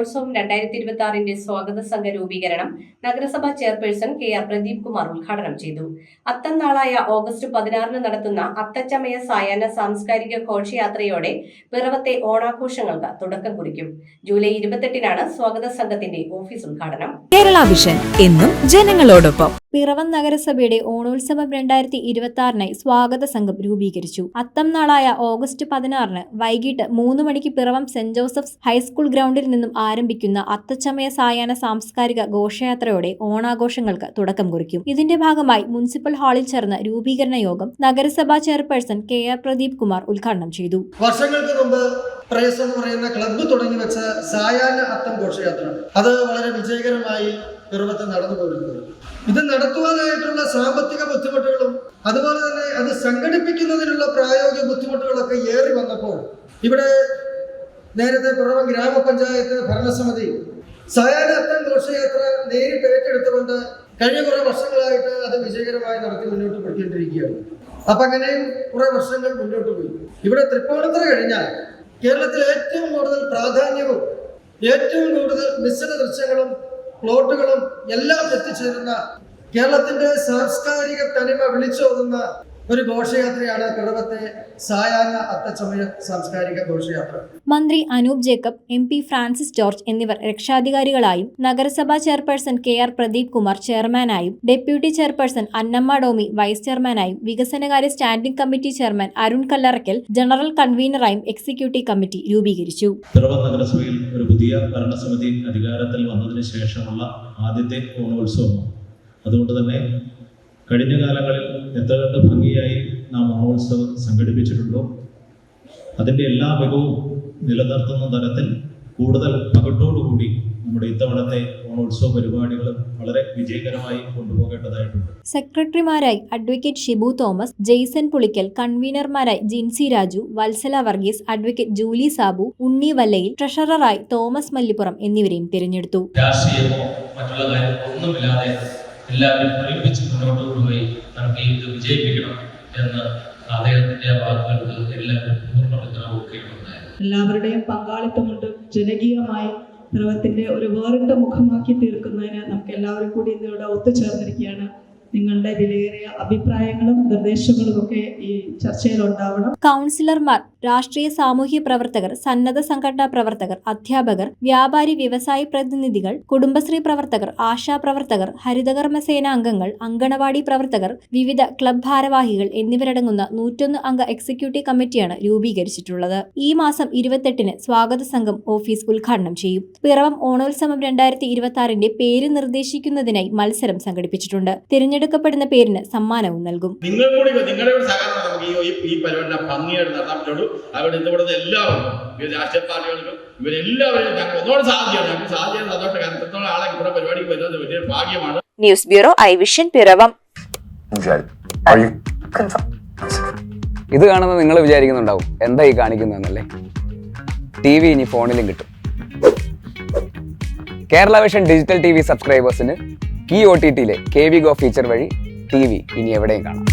ഓണോത്സവം 2026 സ്വാഗത സംഘ രൂപീകരണം നഗരസഭാ ചെയർപേഴ്സൺ KR പ്രദീപ് കുമാർ ഉദ്ഘാടനം ചെയ്തു. അത്തം നാളായ ഓഗസ്റ്റ് 16 നടത്തുന്ന അത്തച്ചമയ സായാഹ്ന സാംസ്കാരിക ഘോഷയാത്രയോടെ പിറവത്തെ ഓണാഘോഷങ്ങൾക്ക് തുടക്കം കുറിക്കും. ജൂലൈ 28 സ്വാഗത സംഘത്തിന്റെ ഓഫീസ് ഉദ്ഘാടനം. കേരള വിഷൻ എന്നും ജനങ്ങളോടൊപ്പം. പിറവം നഗരസഭയുടെ ഓണോത്സവം 2026 സ്വാഗത സംഘം രൂപീകരിച്ചു. അത്തം നാളായ ഓഗസ്റ്റ് 16 വൈകിട്ട് 3 മണിക്ക് പിറവം സെന്റ് ജോസഫ്സ് ഹൈസ്കൂൾ ഗ്രൗണ്ടിൽ നിന്നും ആരംഭിക്കുന്ന അത്തച്ചമയ സായാഹ്ന സാംസ്കാരിക ഘോഷയാത്രയോടെ ഓണാഘോഷങ്ങൾക്ക് തുടക്കം കുറിക്കും. ഇതിന്റെ ഭാഗമായി മുനിസിപ്പൽ ഹാളിൽ ചേർന്ന രൂപീകരണ യോഗം നഗരസഭാ ചെയർപേഴ്സൺ KR പ്രദീപ് കുമാർ ഉദ്ഘാടനം ചെയ്തു. വർഷങ്ങൾക്ക് മുമ്പ് പ്രയസ് എന്ന് പറയുന്ന ക്ലബ്ബ് തുടങ്ങി വെച്ച സായാഹ്ന അത്തം ഘോഷയാത്ര അത് വളരെ വിജയകരമായി പിറവത്ത് നടന്നു പോയിരുന്നു. ഇത് നടത്തുവാനായിട്ടുള്ള സാമ്പത്തിക ബുദ്ധിമുട്ടുകളും അതുപോലെ തന്നെ അത് സംഘടിപ്പിക്കുന്നതിനുള്ള പ്രായോഗിക ബുദ്ധിമുട്ടുകളൊക്കെ ഏറി വന്നപ്പോൾ ഇവിടെ നേരത്തെ പിറവം ഗ്രാമപഞ്ചായത്ത് ഭരണസമിതി സായാഹ്ന അത്തം ഘോഷയാത്ര നേരിട്ട് ഏറ്റെടുത്തുകൊണ്ട് കഴിഞ്ഞ കുറെ വർഷങ്ങളായിട്ട് അത് വിജയകരമായി നടത്തി മുന്നോട്ട് പോയിക്കൊണ്ടിരിക്കുകയാണ്. അപ്പൊ അങ്ങനെയും കുറെ വർഷങ്ങൾ മുന്നോട്ട് പോയി. ഇവിടെ തൃപ്പൂണിത്തുറ കഴിഞ്ഞാൽ കേരളത്തിൽ ഏറ്റവും കൂടുതൽ പ്രാധാന്യവും ഏറ്റവും കൂടുതൽ മിശ്ര ദൃശ്യങ്ങളും പ്ലോട്ടുകളും എല്ലാം എത്തിച്ചേരുന്ന കേരളത്തിന്റെ സാംസ്കാരിക തനിമ വിളിച്ചോതുന്ന ഒരു ഘോഷയാത്രയാണ് പിറവത്തെ സായാഹ്ന അത്തച്ചമയ സാംസ്കാരിക ഘോഷയാത്ര. മന്ത്രി അനൂപ് ജേക്കബ്, MP ഫ്രാൻസിസ് ജോർജ് എന്നിവർ രക്ഷാധികാരികളായും നഗരസഭാ ചെയർപേഴ്സൺ KR പ്രദീപ് കുമാർ ചെയർമാനായും deputy chairperson Annamma Domy vice ചെയർമാനായും വികസനകാര്യ standing committee chairman Arun Kallarackal general കൺവീനറായും എക്സിക്യൂട്ടീവ് കമ്മിറ്റി രൂപീകരിച്ചു. പിറവം നഗരസഭയിൽ ഒരു പുതിയ ഭരണസമിതി അധികാരത്തിൽ വന്നതിന് ശേഷമുള്ള ആദ്യത്തെ ഓണോത്സവം. അതുകൊണ്ട് തന്നെ കഴിഞ്ഞ കാലങ്ങളിൽ എത്ര ഭംഗിയായി നാം ഓണോത്സവം സംഘടിപ്പിച്ചിട്ടുണ്ടോ അതിൻ്റെ എല്ലാ മികവും നിലനിർത്തുന്ന തരത്തിൽ കൂടുതൽ പകട്ടോടുകൂടി നമ്മുടെ ഇത്തവണത്തെ ഓണോത്സവ പരിപാടികൾ വളരെ വിജയകരമായി കൊണ്ടുപോകേണ്ടതായിട്ടുണ്ട്. സെക്രട്ടറിമാരായി അഡ്വക്കേറ്റ് ഷിബു തോമസ്, ജെയ്സൺ പുളിക്കൽ, കൺവീനർമാരായി ജിൻസി രാജു, വത്സല വർഗീസ്, അഡ്വക്കേറ്റ് ജൂലി സാബു, ഉണ്ണി വല്ലയിൽ, ട്രഷററായി തോമസ് മല്ലിപ്പുറം എന്നിവരെയും തിരഞ്ഞെടുത്തു. രാഷ്ട്രീയമോ മറ്റുള്ള കാര്യമൊന്നുമില്ലാതെ എല്ലാവരും ഒരുമിച്ച് മുന്നോട്ട് കൊണ്ടുപോയി നമുക്ക് ഇത് വിജയിപ്പിക്കണം എന്ന് അദ്ദേഹത്തിന്റെ വാക്കുകൾക്ക് എല്ലാവരും പൂർണ്ണ പിന്തുണ കൊടുക്കുകയുണ്ടായിരുന്നു. എല്ലാവരുടെയും പങ്കാളിത്തം കൊണ്ട് ജനകീയമായി പിറവത്തിന്റെ ഒരു വേറിട്ട മുഖമാക്കി തീർക്കുന്നതിന് നമുക്ക് എല്ലാവരും കൂടി ഇന്നിവിടെ ഒത്തുചേർന്നിരിക്കുകയാണ്. നിങ്ങളുടെ വിലയേറിയ അഭിപ്രായങ്ങളും നിർദ്ദേശങ്ങളും ഒക്കെ ഈ ചർച്ചയിൽ ഉണ്ടാവണം. കൗൺസിലർമാർ, രാഷ്ട്രീയ സാമൂഹ്യ പ്രവർത്തകർ, സന്നദ്ധ സംഘടനാ പ്രവർത്തകർ, അധ്യാപകർ, വ്യാപാരി വ്യവസായി പ്രതിനിധികൾ, കുടുംബശ്രീ പ്രവർത്തകർ, ആശാ പ്രവർത്തകർ, ഹരിതകർമ്മസേന അംഗങ്ങൾ, അങ്കണവാടി പ്രവർത്തകർ, വിവിധ ക്ലബ് ഭാരവാഹികൾ എന്നിവരടങ്ങുന്ന 101 അംഗ എക്സിക്യൂട്ടീവ് കമ്മിറ്റിയാണ് രൂപീകരിച്ചിട്ടുള്ളത്. ഈ മാസം 28 സ്വാഗത സംഘം ഓഫീസ് ഉദ്ഘാടനം ചെയ്യും. പിറവം ഓണോത്സവം 2026 പേര് നിർദ്ദേശിക്കുന്നതിനായി മത്സരം സംഘടിപ്പിച്ചിട്ടുണ്ട്. തിരഞ്ഞെടുക്കപ്പെടുന്ന പേരിന് സമ്മാനവും നൽകും. നിങ്ങളുടെ സഹകരണം നമുക്ക് ഈ പരിപാടി ഭംഗിയായിട്ട് നടത്താൻ പറ്റുള്ളൂ. അതുകൊണ്ട് ഇന്നിവിടുത്തെ എല്ലാവർക്കും രാഷ്ട്രീയ പാർട്ടികൾക്കും ഇവരെല്ലാവരും ഞങ്ങൾക്ക് ഒന്നോട് സാധ്യമാണ്. ഞങ്ങൾക്ക് സാധ്യത സന്തോഷം. എത്രത്തോളം ആളെ ഇവിടെ പരിപാടിക്ക് വരുന്നത് വലിയ ഭാഗ്യമാണ്. News bureau ഐവിഷൻ Piravom. ഇത് കാണുന്നത് നിങ്ങൾ വിചാരിക്കുന്നുണ്ടാവും എന്താ ഈ കാണിക്കുന്നതെന്നല്ലേ. TV ഇനി ഫോണിലും കിട്ടും. കേരള വിഷൻ ഡിജിറ്റൽ TV സബ്സ്ക്രൈബേഴ്സിന് ഈ OTTയിലെ KV Go ഫീച്ചർ വഴി TV ഇനി എവിടെയും കാണാം.